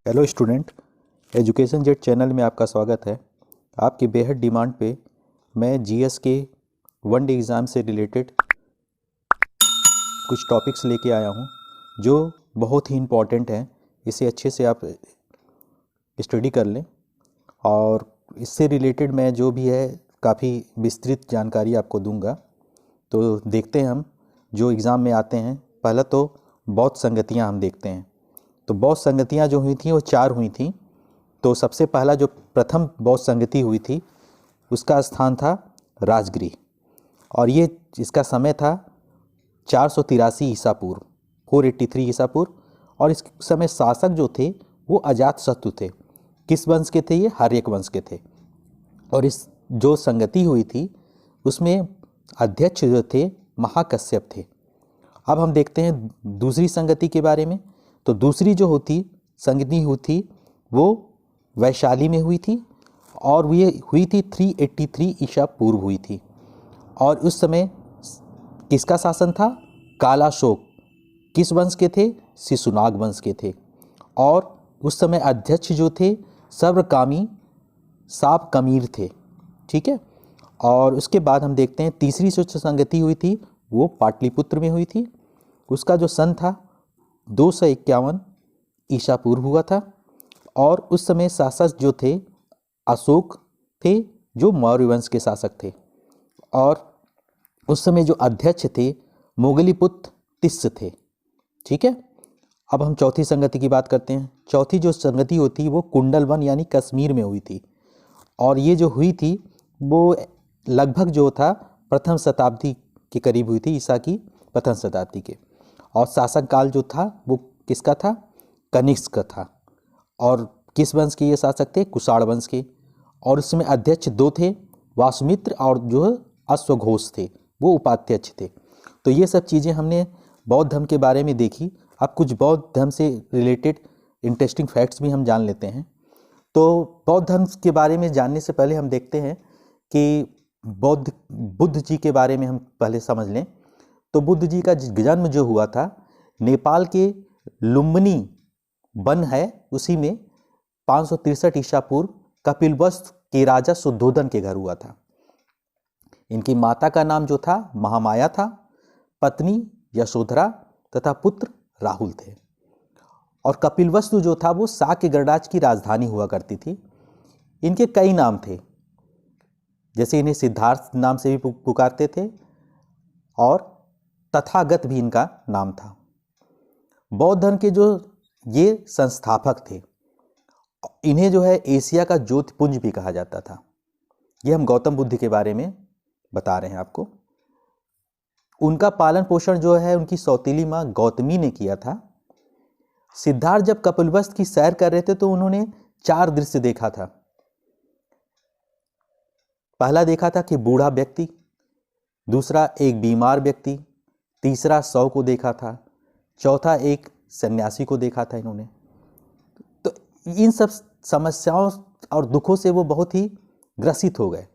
Hello student, education jet channel में आपका स्वागत है। आपकी बेहद डिमांड पे मैं जीएस के वन डे एग्ज़ाम से रिलेटेड कुछ टॉपिक्स लेके आया हूँ जो बहुत ही इम्पॉर्टेंट हैं। इसे अच्छे से आप स्टडी कर लें और इससे रिलेटेड मैं जो भी है काफ़ी विस्तृत जानकारी आपको दूंगा। तो देखते हैं हम जो एग्ज़ाम में आते हैं। पहला तो बहुत संगतियाँ हम देखते हैं। तो बहुत संगतियाँ जो हुई थी वो 4 हुई थी। तो सबसे पहला जो प्रथम बहुत संगति हुई थी उसका स्थान था राजगृह और ये इसका समय था 483 ईसा पूर्व, 483 ईसा पूर्व। और इस समय शासक जो थे वो अजातशत्रु थे। किस वंश के थे? ये हर्यक वंश के थे। और इस जो संगति हुई थी उसमें अध्यक्ष जो थे महाकश्यप थे। अब हम देखते हैं दूसरी संगति के बारे में। तो दूसरी जो होती संगति हुई थी वो वैशाली में हुई थी और ये हुई थी 383 ईसा पूर्व हुई थी। और उस समय किसका शासन था? कालाशोक। किस वंश के थे? शिशुनाग वंश के थे। और उस समय अध्यक्ष जो थे सर्वकामी साप कमीर थे। ठीक है। और उसके बाद हम देखते हैं तीसरी जो संगति हुई थी वो पाटलिपुत्र में हुई थी। उसका जो सन था 251 ईसा पूर्व हुआ था। और उस समय शासक जो थे अशोक थे जो मौर्य वंश के शासक थे। और उस समय जो अध्यक्ष थे मोगलीपुत्र तिस्य थे। ठीक है। अब हम चौथी संगति की बात करते हैं। चौथी जो संगति होती वो कुंडलवन यानी कश्मीर में हुई थी। और ये जो हुई थी वो लगभग जो था प्रथम शताब्दी के करीब हुई थी, ईसा की प्रथम शताब्दी के। और शासन काल जो था वो किसका था? कनिष्क का था। और किस वंश के ये शासक थे? कुषाण वंश के। और उसमें अध्यक्ष 2 थे, वासुमित्र और जो अश्वघोष थे वो उपाध्यक्ष थे। तो ये सब चीज़ें हमने बौद्ध धर्म के बारे में देखी। अब कुछ बौद्ध धर्म से रिलेटेड इंटरेस्टिंग फैक्ट्स भी हम जान लेते हैं। तो बौद्ध धर्म के बारे में जानने से पहले हम देखते हैं कि बुद्ध जी के बारे में हम पहले समझ लें। तो बुद्ध जी का जन्म जो हुआ था नेपाल के लुम्बिनी वन है उसी में 563 ईसा पूर्व कपिलवस्तु के राजा शुद्धोधन के घर हुआ था। इनकी माता का नाम जो था महामाया था, पत्नी यशोधरा तथा पुत्र राहुल थे। और कपिलवस्तु जो था वो शाक्य गणराज्य की राजधानी हुआ करती थी। इनके कई नाम थे, जैसे इन्हें सिद्धार्थ नाम से भी पुकारते थे और तथागत भी इनका नाम था। बौद्ध धर्म के जो ये संस्थापक थे, इन्हें जो है एशिया का ज्योतिपुंज भी कहा जाता था। ये हम गौतम बुद्ध के बारे में बता रहे हैं आपको। उनका पालन पोषण जो है उनकी सौतीली माँ गौतमी ने किया था। सिद्धार्थ जब कपिलवस्तु की सैर कर रहे थे तो उन्होंने 4 दृश्य देखा था। पहला देखा था कि बूढ़ा व्यक्ति, दूसरा एक बीमार व्यक्ति, तीसरा शव को देखा था, चौथा एक सन्यासी को देखा था इन्होंने। तो इन सब समस्याओं और दुखों से वो बहुत ही ग्रसित हो गए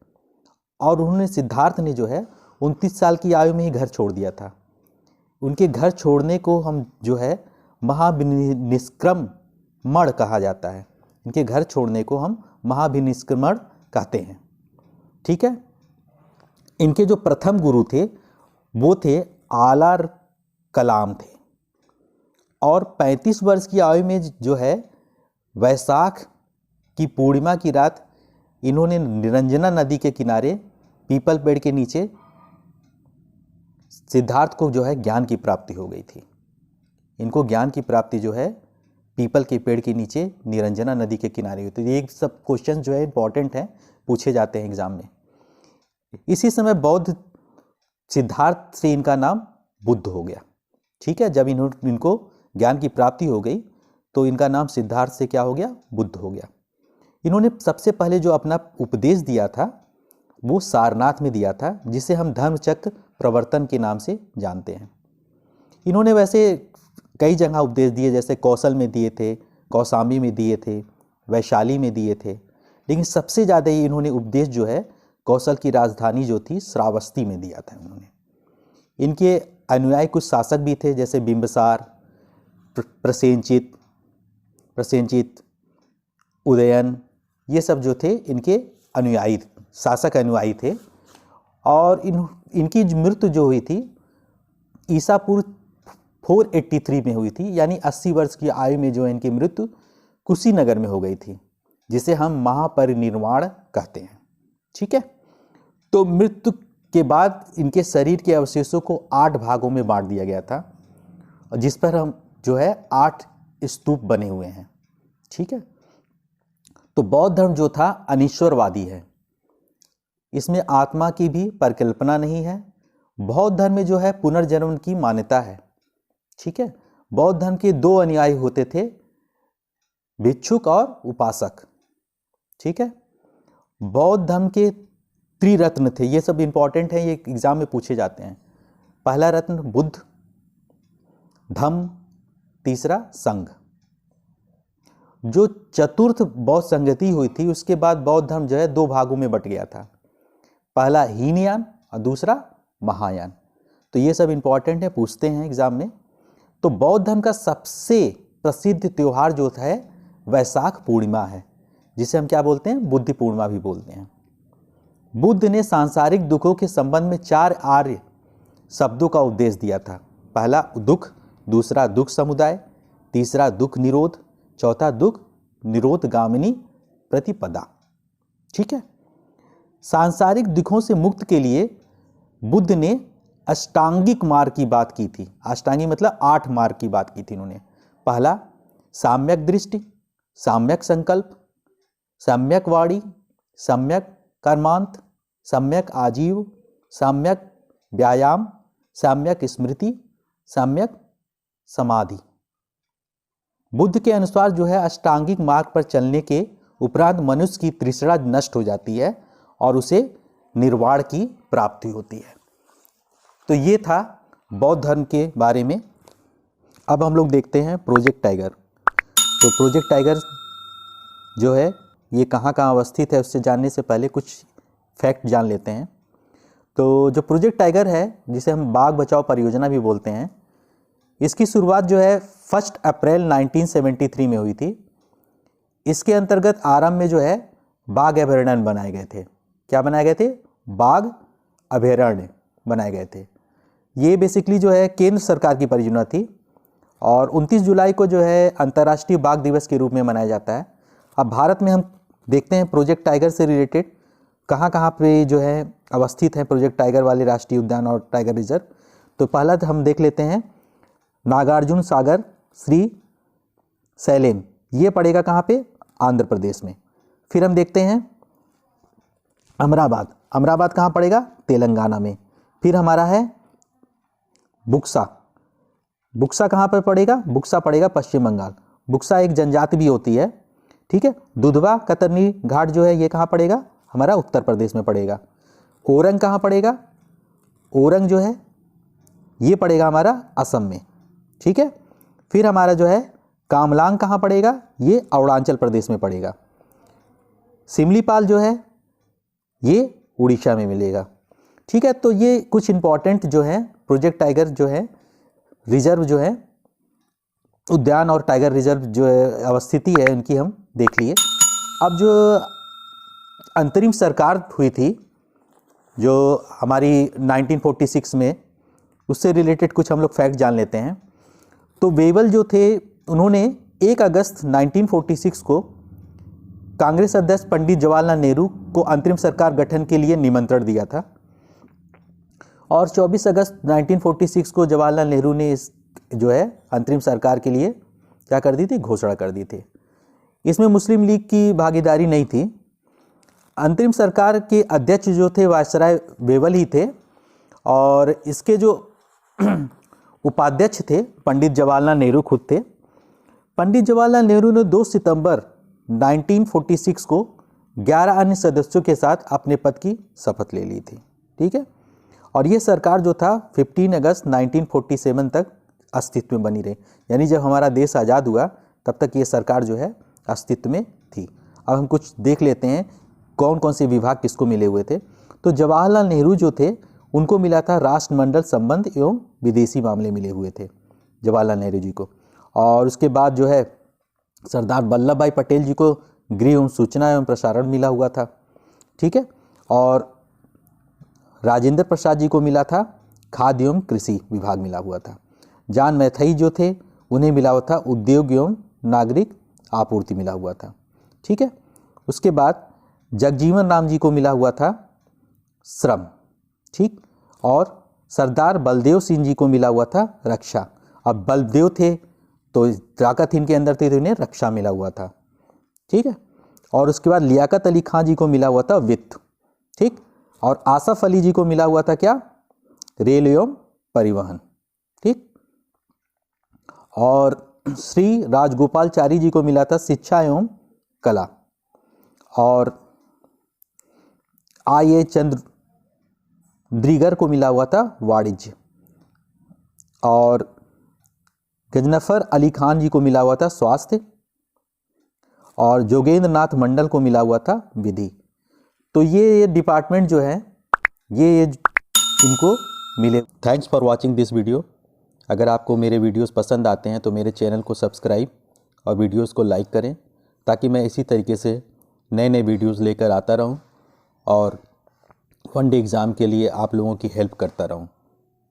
और उन्होंने सिद्धार्थ ने जो है 29 साल की आयु में ही घर छोड़ दिया था। उनके घर छोड़ने को हम जो है महाभिनिष्क्रमण कहा जाता है। इनके घर छोड़ने को हम महाभिनिष्क्रमण कहते हैं। ठीक है। इनके जो प्रथम गुरु थे वो थे आलार कलाम थे। और 35 वर्ष की आयु में जो है वैशाख की पूर्णिमा की रात इन्होंने निरंजना नदी के किनारे पीपल पेड़ के नीचे सिद्धार्थ को जो है ज्ञान की प्राप्ति हो गई थी। इनको ज्ञान की प्राप्ति जो है पीपल के पेड़ के नीचे निरंजना नदी के किनारे हुई। तो ये सब क्वेश्चन जो है इंपॉर्टेंट हैं, पूछे जाते हैं एग्जाम में। इसी समय बौद्ध सिद्धार्थ से इनका नाम बुद्ध हो गया। ठीक है। जब इनको ज्ञान की प्राप्ति हो गई तो इनका नाम सिद्धार्थ से क्या हो गया? बुद्ध हो गया। इन्होंने सबसे पहले जो अपना उपदेश दिया था वो सारनाथ में दिया था, जिसे हम धर्मचक्र प्रवर्तन के नाम से जानते हैं। इन्होंने वैसे कई जगह उपदेश दिए, जैसे कौशल में दिए थे, कौशाम्बी में दिए थे, वैशाली में दिए थे, लेकिन सबसे ज़्यादा इन्होंने उपदेश जो है कौशल की राजधानी जो थी श्रावस्ती में दिया था उन्होंने। इनके अनुयायी कुछ शासक भी थे, जैसे बिंबिसार, प्रसेनजित, उदयन, ये सब जो थे इनके अनुयायी, शासक अनुयायी थे। और इनकी मृत्यु जो हुई थी ईसा पूर्व 483 में हुई थी, यानी 80 वर्ष की आयु में जो है इनकी मृत्यु कुशीनगर में हो गई थी, जिसे हम महापरिनिर्वाण कहते हैं। ठीक है, तो मृत्यु के बाद इनके शरीर के अवशेषों को 8 भागों में बांट दिया गया था, जिस पर हम जो है 8 स्तूप बने हुए हैं। ठीक है, तो बौद्ध धर्म जो था अनीश्वरवादी है, इसमें आत्मा की भी परिकल्पना नहीं है। बौद्ध धर्म में जो है पुनर्जन्म की मान्यता है। ठीक है, बौद्ध धर्म के 2 अनुयायी होते थे, भिक्षुक और उपासक। ठीक है, बौद्ध धर्म के त्रिरत्न थे, ये सब इंपॉर्टेंट है, ये एग्जाम में पूछे जाते हैं। पहला रत्न बुद्ध, धम्म, तीसरा संघ। जो चतुर्थ बौद्ध संगति हुई थी उसके बाद बौद्ध धर्म जो है 2 भागों में बट गया था, पहला हीनयान और दूसरा महायान। तो ये सब इंपॉर्टेंट है, पूछते हैं एग्जाम में। तो बौद्ध धर्म का सबसे प्रसिद्ध त्यौहार जो है वैशाख पूर्णिमा है, जिसे हम क्या बोलते हैं, बुद्ध पूर्णिमा भी बोलते हैं। बुद्ध ने सांसारिक दुखों के संबंध में 4 आर्य शब्दों का उपदेश दिया था। पहला दुख, दूसरा दुख समुदाय, तीसरा दुख निरोध, चौथा दुख निरोध गामिनी प्रतिपदा। ठीक है, सांसारिक दुखों से मुक्त के लिए बुद्ध ने अष्टांगिक मार्ग की बात की थी। अष्टांगिक मतलब 8 मार्ग की बात की थी उन्होंने। पहला साम्यक दृष्टि, साम्यक संकल्प, सम्यक वाणी, सम्यक कर्मांत, सम्यक आजीव, सम्यक व्यायाम, सम्यक स्मृति, सम्यक समाधि। बुद्ध के अनुसार जो है अष्टांगिक मार्ग पर चलने के उपरांत मनुष्य की तृष्णा नष्ट हो जाती है और उसे निर्वाण की प्राप्ति होती है। तो ये था बौद्ध धर्म के बारे में। अब हम लोग देखते हैं प्रोजेक्ट टाइगर। तो प्रोजेक्ट टाइगर जो है ये कहाँ कहाँ अवस्थित है, उससे जानने से पहले कुछ फैक्ट जान लेते हैं। तो जो प्रोजेक्ट टाइगर है, जिसे हम बाघ बचाओ परियोजना भी बोलते हैं, इसकी शुरुआत जो है 1 अप्रैल 1973 में हुई थी। इसके अंतर्गत आरंभ में जो है बाघ अभयारण्य बनाए गए थे। क्या बनाए गए थे? बाघ अभयारण्य बनाए गए थे। ये बेसिकली जो है केंद्र सरकार की परियोजना थी और 29 जुलाई को जो है अंतर्राष्ट्रीय बाघ दिवस के रूप में मनाया जाता है। अब भारत में हम देखते हैं प्रोजेक्ट टाइगर से रिलेटेड कहाँ कहाँ पे जो है अवस्थित है प्रोजेक्ट टाइगर वाले राष्ट्रीय उद्यान और टाइगर रिजर्व। तो पहला हम देख लेते हैं नागार्जुन सागर श्री सैलेम, ये पड़ेगा कहाँ पे? आंध्र प्रदेश में। फिर हम देखते हैं अमराबाद, अमराबाद कहाँ पड़ेगा? तेलंगाना में। फिर हमारा है बुक्सा, बुक्सा कहाँ पर पड़ेगा? बुक्सा पड़ेगा पश्चिम बंगाल। बुक्सा एक जनजाति भी होती है। ठीक है। दुधवा कतरनी घाट जो है ये कहाँ पड़ेगा? हमारा उत्तर प्रदेश में पड़ेगा। ओरंग कहाँ पड़ेगा? ओरंग जो है ये पड़ेगा हमारा असम में। ठीक है। फिर हमारा जो है कामलांग कहाँ पड़ेगा? ये अरुणाचल प्रदेश में पड़ेगा। सिमलीपाल जो है ये उड़ीसा में मिलेगा। ठीक है। तो ये कुछ इंपॉर्टेंट जो है प्रोजेक्ट टाइगर जो है रिजर्व जो है उद्यान और टाइगर रिजर्व जो है अवस्थिति है इनकी हम देख लिए। अब जो अंतरिम सरकार हुई थी जो हमारी 1946 में, उससे रिलेटेड कुछ हम लोग फैक्ट जान लेते हैं। तो वेवल जो थे उन्होंने 1 अगस्त 1946 को कांग्रेस अध्यक्ष पंडित जवाहरलाल नेहरू को अंतरिम सरकार गठन के लिए निमंत्रण दिया था और 24 अगस्त 1946 को जवाहरलाल नेहरू ने इस जो है अंतरिम सरकार के लिए क्या कर दी थी? घोषणा कर दी थी। इसमें मुस्लिम लीग की भागीदारी नहीं थी। अंतरिम सरकार के अध्यक्ष जो थे वायसराय वेवल ही थे और इसके जो उपाध्यक्ष थे पंडित जवाहरलाल नेहरू खुद थे। पंडित जवाहरलाल नेहरू ने 2 सितंबर 1946 को 11 अन्य सदस्यों के साथ अपने पद की शपथ ले ली थी। ठीक है। और ये सरकार जो था 15 अगस्त 1947 तक अस्तित्व में बनी रही, यानी जब हमारा देश आज़ाद हुआ तब तक ये सरकार जो है अस्तित्व में थी। अब हम कुछ देख लेते हैं कौन कौन से विभाग किसको मिले हुए थे। तो जवाहरलाल नेहरू जो थे उनको मिला था राष्ट्रमंडल संबंध एवं विदेशी मामले मिले हुए थे जवाहरलाल नेहरू जी को। और उसके बाद जो है सरदार वल्लभ भाई पटेल जी को गृह एवं सूचना एवं प्रसारण मिला हुआ था, ठीक है। और राजेंद्र प्रसाद जी को मिला था खाद्य एवं कृषि विभाग मिला हुआ था। जॉन मैथाई जो थे उन्हें मिला हुआ था उद्योग एवं नागरिक आपूर्ति मिला हुआ था, ठीक है। उसके बाद जगजीवन राम जी को मिला हुआ था श्रम, ठीक। और सरदार बलदेव सिंह जी को मिला हुआ था रक्षा। अब बलदेव थे तो ताकत इनके अंदर थी तो इन्हें रक्षा मिला हुआ था, ठीक है। और उसके बाद लियाकत अली खां जी को मिला हुआ था वित्त, ठीक। और आसफ अली जी को मिला हुआ था क्या, रेल एवं परिवहन, ठीक। और श्री राजगोपालचारी जी को मिला था शिक्षा एवं कला। और आई.ए. चंद्रीगर को मिला हुआ था वाणिज्य। और गजनफर अली खान जी को मिला हुआ था स्वास्थ्य। और जोगेंद्र नाथ मंडल को मिला हुआ था विधि। तो ये डिपार्टमेंट जो है ये इनको मिले। Thanks for watching this video. अगर आपको मेरे वीडियोस पसंद आते हैं तो मेरे चैनल को सब्सक्राइब और वीडियोस को लाइक करें, ताकि मैं इसी तरीके से नए नए वीडियोस लेकर आता रहूं और वन डे एग्ज़ाम के लिए आप लोगों की हेल्प करता रहूं।